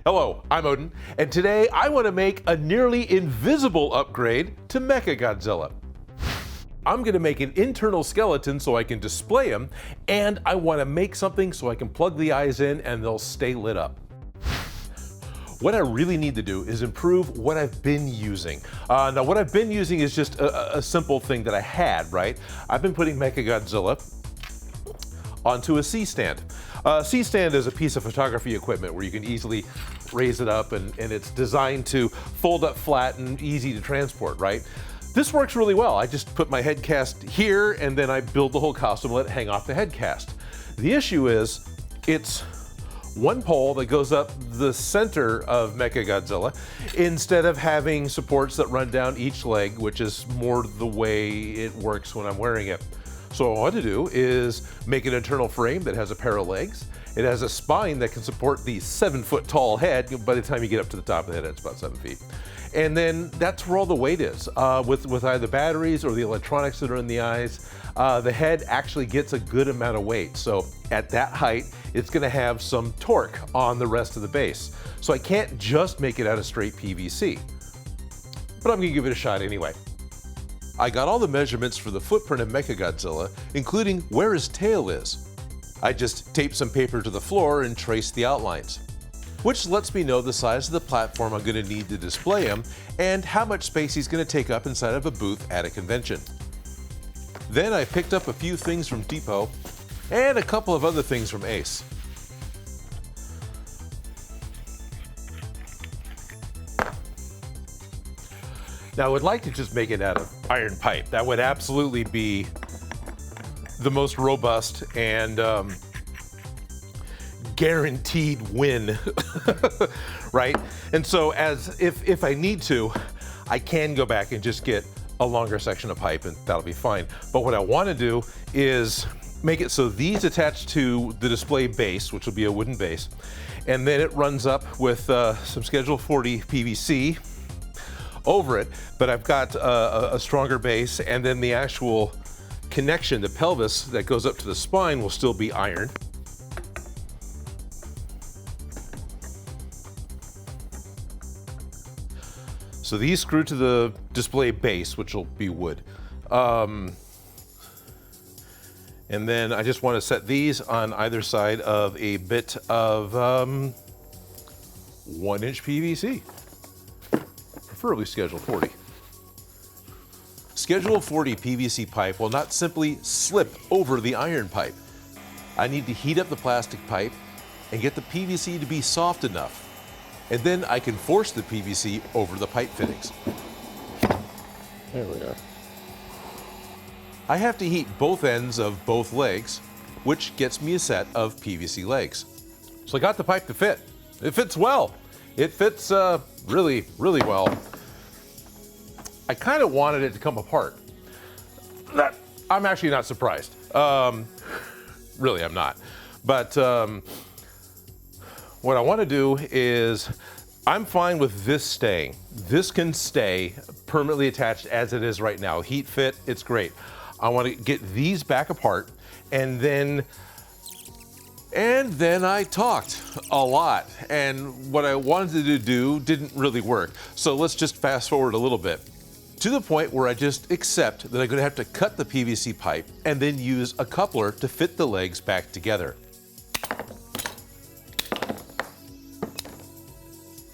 Hello, I'm Odin, and today I want to make a nearly invisible upgrade to Mechagodzilla. I'm going to make an internal skeleton so I can display him, and I want to make something so I can plug the eyes in and they'll stay lit up. What I really need to do is improve what I've been using. Now what I've been using is just a simple thing that I had, right? I've been putting Mechagodzilla onto a C-stand. C-stand is a piece of photography equipment where you can easily raise it up and it's designed to fold up flat and easy to transport, right? This works really well. I just put my head cast here and then I build the whole costume and let it hang off the head cast. The issue is it's one pole that goes up the center of Mechagodzilla instead of having supports that run down each leg, which is more the way it works when I'm wearing it. So what I want to do is make an internal frame that has a pair of legs. It has a spine that can support the 7-foot tall head. By the time you get up to the top of the head, it's about 7 feet. And then that's where all the weight is. With either batteries or the electronics that are in the eyes, the head actually gets a good amount of weight. So at that height, it's gonna have some torque on the rest of the base. So I can't just make it out of straight PVC, but I'm gonna give it a shot anyway. I got all the measurements for the footprint of Mechagodzilla, including where his tail is. I just taped some paper to the floor and traced the outlines, which lets me know the size of the platform I'm going to need to display him and how much space he's going to take up inside of a booth at a convention. Then I picked up a few things from Depot and a couple of other things from Ace. Now I would like to just make it out of iron pipe. That would absolutely be the most robust and guaranteed win, right? And so if I need to, I can go back and just get a longer section of pipe and that'll be fine. But what I want to do is make it so these attach to the display base, which will be a wooden base, and then it runs up with some Schedule 40 PVC over it, but I've got a stronger base, and then the actual connection, the pelvis that goes up to the spine, will still be iron. So these screw to the display base, which will be wood. And then I just want to set these on either side of a bit of 1-inch PVC. Preferably Schedule 40. Schedule 40 PVC pipe will not simply slip over the iron pipe. I need to heat up the plastic pipe and get the PVC to be soft enough. And then I can force the PVC over the pipe fittings. There we are. I have to heat both ends of both legs, which gets me a set of PVC legs. So I got the pipe to fit. It fits well. It fits really, really well. I kind of wanted it to come apart. I'm actually not surprised. Really, I'm not. But what I want to do is, I'm fine with this staying. This can stay permanently attached as it is right now. Heat fit, it's great. I want to get these back apart, and then I talked a lot, and what I wanted to do didn't really work. So let's just fast forward a little bit to the point where I just accept that I'm going to have to cut the PVC pipe and then use a coupler to fit the legs back together.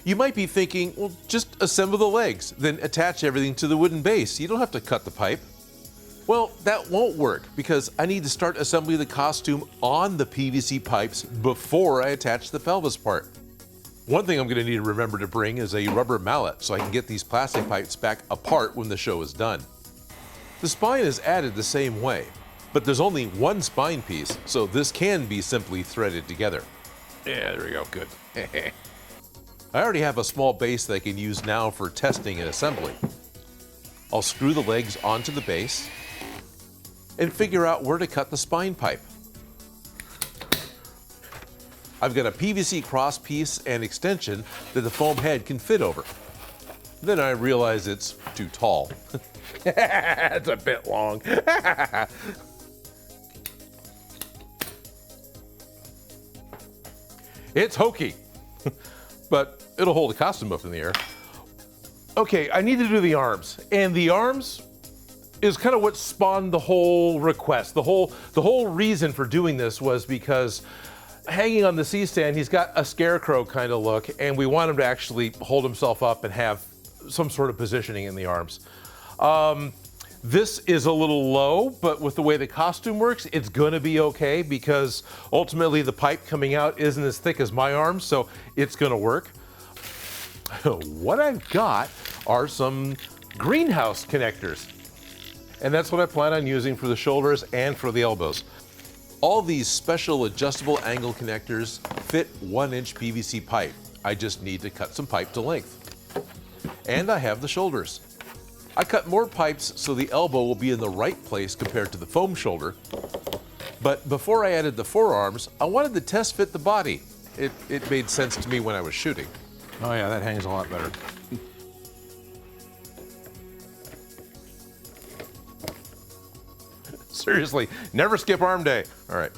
You might be thinking, well, just assemble the legs, then attach everything to the wooden base. You don't have to cut the pipe. Well, that won't work because I need to start assembling the costume on the PVC pipes before I attach the pelvis part. One thing I'm going to need to remember to bring is a rubber mallet so I can get these plastic pipes back apart when the show is done. The spine is added the same way, but there's only one spine piece, so this can be simply threaded together. Yeah, there we go, good. I already have a small base that I can use now for testing and assembly. I'll screw the legs onto the base and figure out where to cut the spine pipe. I've got a PVC cross piece and extension that the foam head can fit over. Then I realize it's too tall. It's a bit long. It's hokey. but it'll hold the costume up in the air. Okay, I need to do the arms, and the arms is kind of what spawned the whole request. The whole reason for doing this was because hanging on the C-stand, he's got a scarecrow kind of look, and we want him to actually hold himself up and have some sort of positioning in the arms. This is a little low, but with the way the costume works, it's gonna be okay because ultimately the pipe coming out isn't as thick as my arms, so it's gonna work. What I've got are some greenhouse connectors. And that's what I plan on using for the shoulders and for the elbows. All these special adjustable angle connectors fit 1-inch PVC pipe. I just need to cut some pipe to length. And I have the shoulders. I cut more pipes so the elbow will be in the right place compared to the foam shoulder. But before I added the forearms, I wanted to test fit the body. It made sense to me when I was shooting. Oh yeah, that hangs a lot better. Seriously, never skip arm day. All right.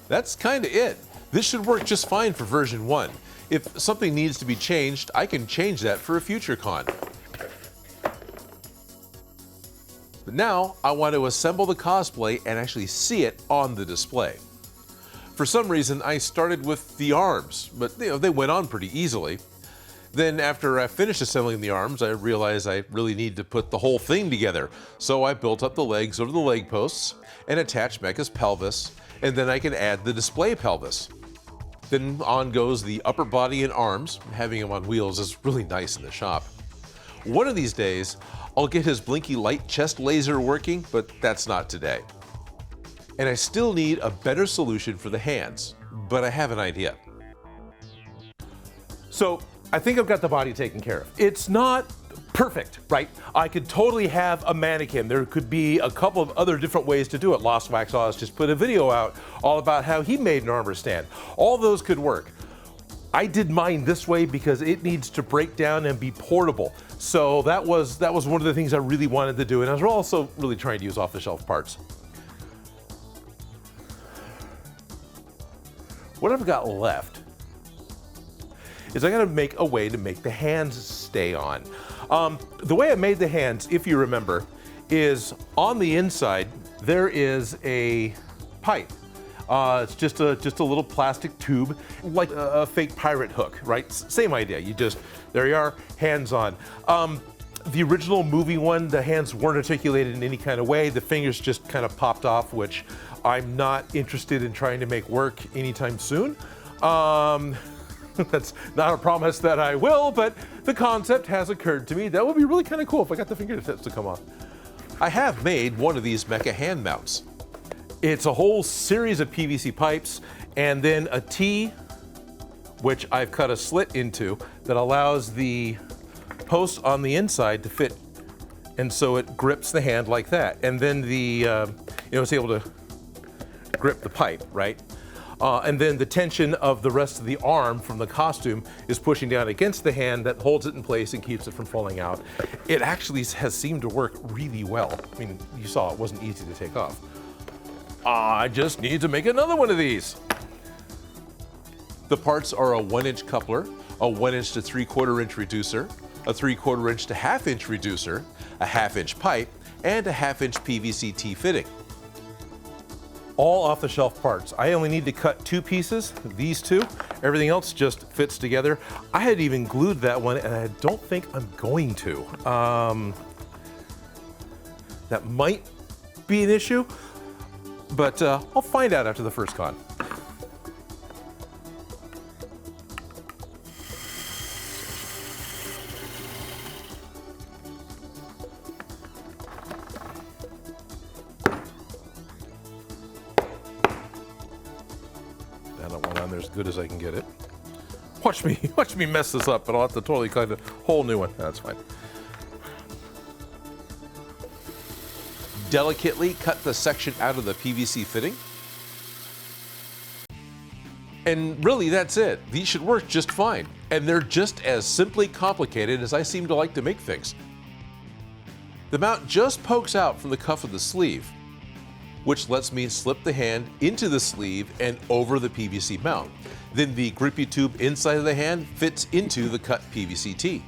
That's kind of it. This should work just fine for version 1. If something needs to be changed, I can change that for a future con. But now I want to assemble the cosplay and actually see it on the display. For some reason, I started with the arms, but they went on pretty easily. Then after I finished assembling the arms, I realized I really need to put the whole thing together. So I built up the legs over the leg posts and attached Mecha's pelvis, and then I can add the display pelvis. Then on goes the upper body and arms. Having him on wheels is really nice in the shop. One of these days, I'll get his blinky light chest laser working, but that's not today. And I still need a better solution for the hands, but I have an idea. So I think I've got the body taken care of. It's not perfect, right? I could totally have a mannequin. There could be a couple of other different ways to do it. Lost Wax Oz just put a video out all about how he made an armor stand. All those could work. I did mine this way because it needs to break down and be portable. So that was one of the things I really wanted to do, and I was also really trying to use off-the-shelf parts. What I've got left is I gotta make a way to make the hands stay on. The way I made the hands, if you remember, is on the inside there is a pipe. It's just a little plastic tube, like a fake pirate hook, right? Same idea. There you are, hands on. The original movie one, the hands weren't articulated in any kind of way. The fingers just kind of popped off, which I'm not interested in trying to make work anytime soon. That's not a promise that I will, but the concept has occurred to me. That would be really kind of cool if I got the fingertips to come off. I have made one of these Mecha hand mounts. It's a whole series of PVC pipes and then a T, which I've cut a slit into, that allows the post on the inside to fit, and so it grips the hand like that. And then it's able to grip the pipe, right? And then the tension of the rest of the arm from the costume is pushing down against the hand that holds it in place and keeps it from falling out. It actually has seemed to work really well. I mean, you saw it wasn't easy to take off. I just need to make another one of these. The parts are a 1-inch coupler, a 1-inch to 3/4-inch reducer, a 3/4-inch to 1/2-inch reducer, a 1/2-inch pipe, and a 1/2-inch PVC T-fitting. All off-the-shelf parts. I only need to cut 2 pieces, these 2. Everything else just fits together. I had even glued that one, and I don't think I'm going to. That might be an issue, but I'll find out after the first con. As good as I can get it. Watch me mess this up, but I'll have to totally cut a whole new one. That's fine. Delicately cut the section out of the PVC fitting. And really, that's it. These should work just fine. And they're just as simply complicated as I seem to like to make things. The mount just pokes out from the cuff of the sleeve. which lets me slip the hand into the sleeve and over the PVC mount. Then the grippy tube inside of the hand fits into the cut PVC tee.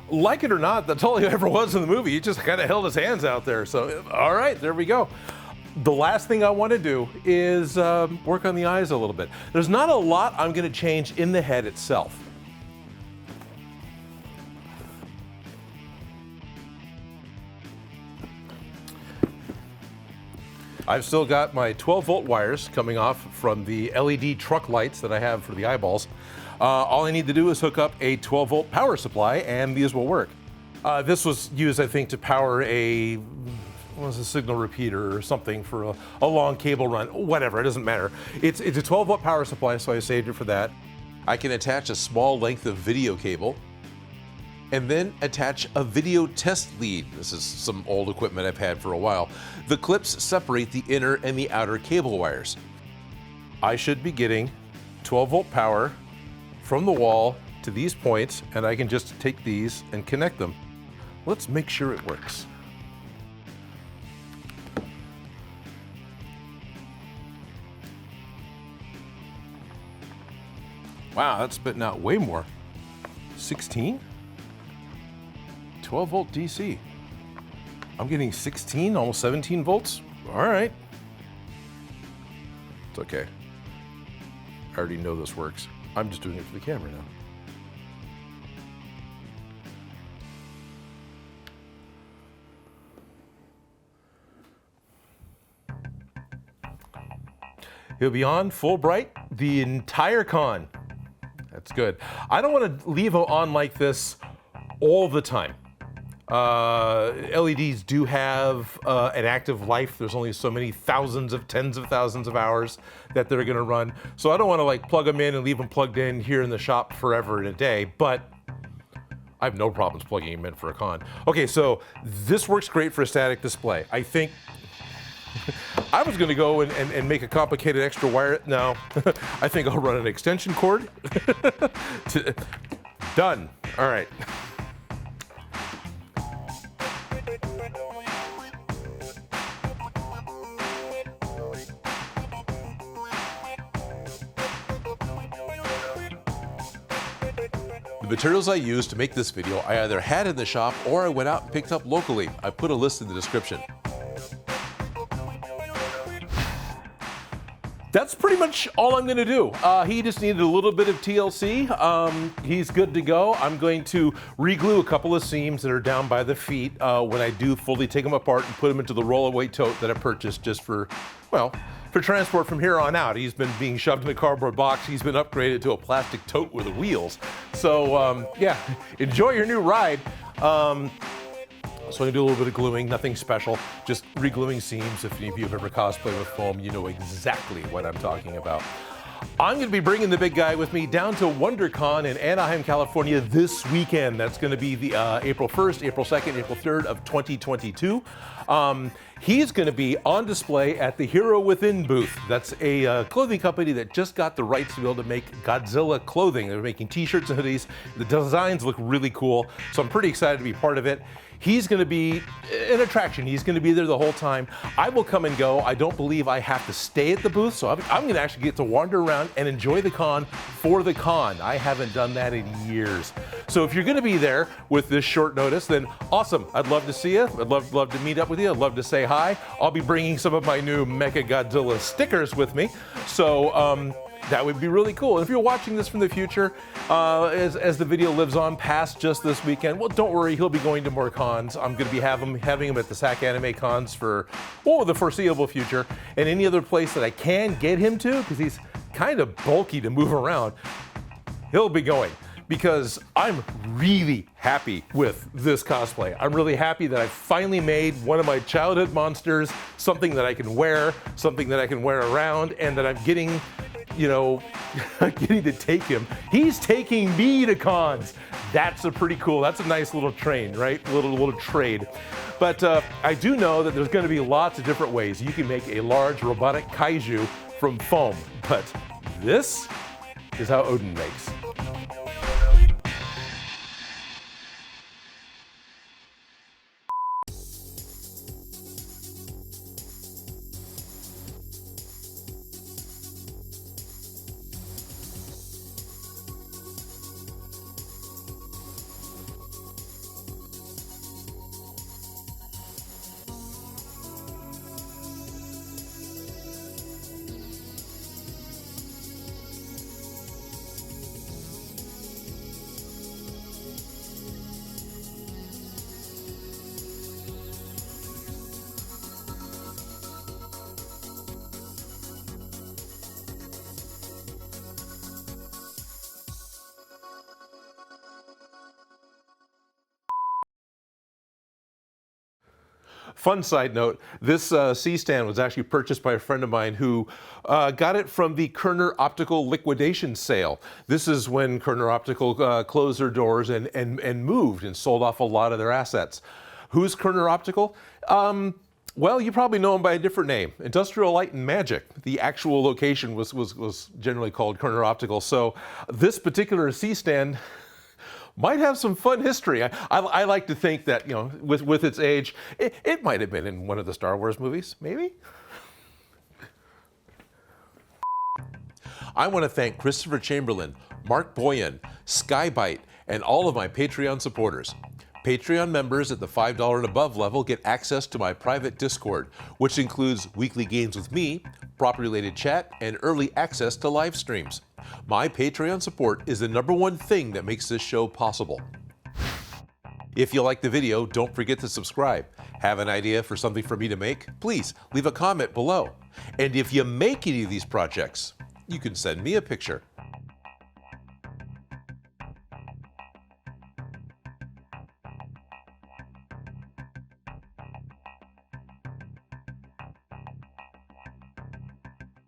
Like it or not, that's all he ever was in the movie. He just kind of held his hands out there. So, all right, there we go. The last thing I want to do is work on the eyes a little bit. There's not a lot I'm going to change in the head itself. I've still got my 12-volt wires coming off from the LED truck lights that I have for the eyeballs. All I need to do is hook up a 12-volt power supply, and these will work. This was used, I think, to power a signal repeater or something for a long cable run. Whatever, it doesn't matter. It's a 12-volt power supply, so I saved it for that. I can attach a small length of video cable, and then attach a video test lead. This is some old equipment I've had for a while. The clips separate the inner and the outer cable wires. I should be getting 12-volt power from the wall to these points, and I can just take these and connect them. Let's make sure it works. Wow, that's spitting out way more. 16? 12-volt DC. I'm getting 16, almost 17 volts. All right. It's okay. I already know this works. I'm just doing it for the camera now. He'll be on full bright the entire con. That's good. I don't want to leave him on like this all the time. LEDs do have an active life. There's only so many tens of thousands of hours that they're going to run. So I don't want to like plug them in and leave them plugged in here in the shop forever and a day, but I have no problems plugging them in for a con. Okay, so this works great for a static display. I think I was going to go and make a complicated extra wire. No, I think I'll run an extension cord. Done. All right. The materials I used to make this video I either had in the shop or I went out and picked up locally. I put a list in the description. That's pretty much all I'm going to do. He just needed a little bit of TLC. He's good to go. I'm going to re-glue a couple of seams that are down by the feet when I do fully take them apart and put them into the roll-away tote that I purchased just for, well, for transport from here on out. He's been being shoved in a cardboard box. He's been upgraded to a plastic tote with wheels. So yeah, enjoy your new ride. So I'm gonna do a little bit of gluing, nothing special, just re-gluing seams. If any of you have ever cosplayed with foam, you know exactly what I'm talking about. I'm gonna be bringing the big guy with me down to WonderCon in Anaheim, California this weekend. That's gonna be the April 1st, April 2nd, April 3rd of 2022. He's gonna be on display at the Hero Within booth. That's a clothing company that just got the rights to be able to make Godzilla clothing. They're making t-shirts and hoodies. The designs look really cool, so I'm pretty excited to be part of it. He's going to be an attraction. He's going to be there the whole time. I will come and go. I don't believe I have to stay at the booth, so I'm going to actually get to wander around and enjoy the con for the con. I haven't done that in years. So if you're going to be there with this short notice, then awesome. I'd love to see you. I'd love to meet up with you. I'd love to say hi. I'll be bringing some of my new Mechagodzilla stickers with me. So that would be really cool. And if you're watching this from the future, as the video lives on past just this weekend, well, don't worry, he'll be going to more cons. I'm going to be having him at the SAC Anime cons for, the foreseeable future. And any other place that I can get him to, because he's kind of bulky to move around, he'll be going. Because I'm really happy with this cosplay. I'm really happy that I finally made one of my childhood monsters something that I can wear, something that I can wear around, and that I'm getting getting to take him. He's taking me to cons. That's a nice little train, right? Little trade. But I do know that there's going to be lots of different ways you can make a large robotic kaiju from foam. But this is how Odin makes. Fun side note, this C-stand was actually purchased by a friend of mine who got it from the Kerner Optical liquidation sale. This is when Kerner Optical closed their doors and moved and sold off a lot of their assets. Who's Kerner Optical? Well, you probably know them by a different name, Industrial Light and Magic. The actual location was generally called Kerner Optical. So this particular C-stand might have some fun history. I like to think that, you know, with its age, it might have been in one of the Star Wars movies, maybe? I want to thank Christopher Chamberlin, Mark Boyan, Sky-byte, and all of my Patreon supporters. Patreon members at the $5 and above level get access to my private Discord, which includes weekly games with me, prop-related chat, and early access to live streams. My Patreon support is the #1 thing that makes this show possible. If you like the video, don't forget to subscribe. Have an idea for something for me to make? Please leave a comment below. And if you make any of these projects, you can send me a picture.